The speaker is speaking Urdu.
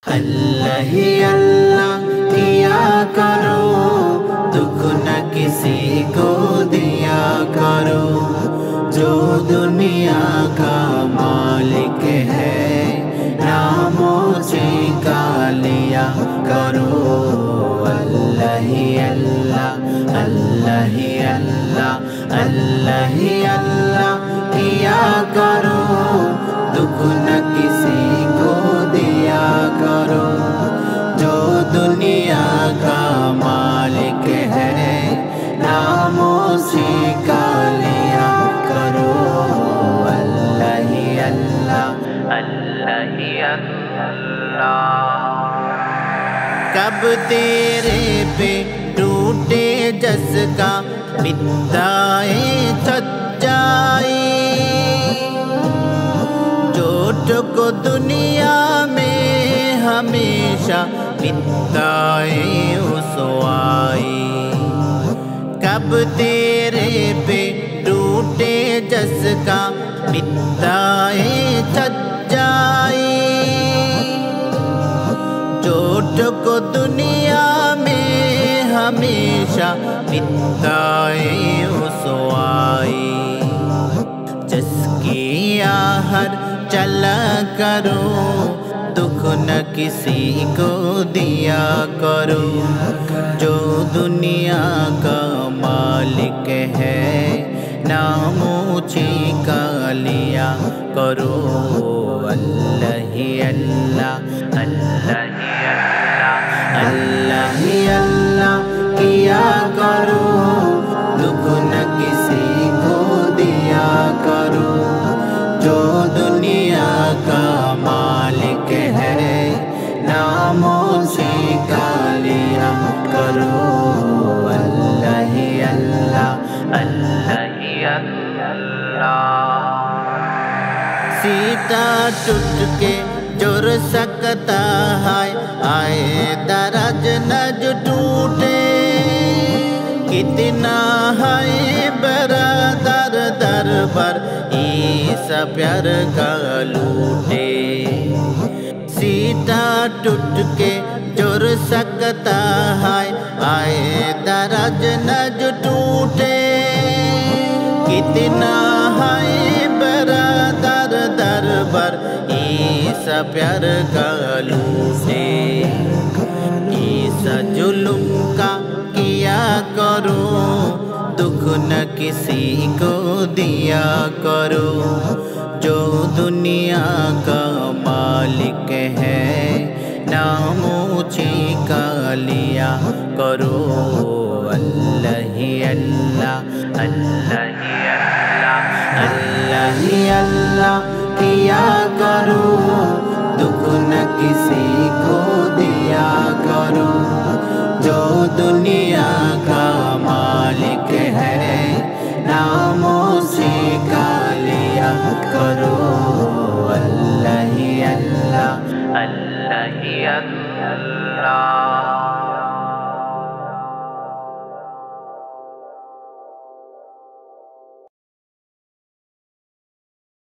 اللہ ہی اللہ کیا کرو، دکھ نہ کسی کو دیا کرو، جو دنیا کا مالک ہے نام اسی کا لیا کرو۔ اللہ ہی اللہ، اللہ ہی اللہ، اللہ ہی اللہ کیا کرو، دکھ نہ کسی کو دیا کرو، جو دنیا کا مالک ہے نام اسی کا لیا کرو۔ اللہ ہی اللہ، اللہ ہی اللہ۔ کب تیرے پہ ٹوٹے جس کا بدائے سچائی، چوٹ کو دنیا میں ہمیشہ بدائے رسوائی۔ کب تیرے پہ ٹوٹے جس کا بدائے سچائی، چوٹ کو دنیا میں ہمیشہ بدائے رسوائی۔ جس کی آہر چلا کرو، دکھ نہ کسی کو دیا کرو، جو دنیا کا مالک ہے نام اسی کا لیا کرو۔ اللہ ہی اللہ، اللہ ہی اللہ، اللہ ہی اللہ کیا کرو، دکھ نہ کسی کو دیا کرو، جو دنیا کا مالک ہے نام اسی کا لیا کرو۔ اللہ ہی اللہ، اللہ ہی اللہ۔ سیتا ٹوٹ کے جڑ سکتا ہے، آئے درج نج ٹوٹے، کتنا ہے برادر در بر عیسی پیار کا لوٹے۔ سیتا ٹوٹ کے جڑ سکتا ہے، آئے درج نج ٹوٹے، کتنا ہے برادر در بر عیسی پیار کا لوٹے۔ عیسی ظلم کا کیا کرو، دکھ نہ کسی کو دیا کرو، جو دنیا کا مالک ہے نام اسی کا لیا کرو۔ اللہ ہی اللہ، اللہ ہی اللہ، اللہ ہی اللہ کیا کرو، دکھ نہ کسی کو دیا کرو، جو دنیا کا مالک ہے نام اسی کا لیا کرو۔ اللہ ہی اللہ، اللہ ہی اللہ۔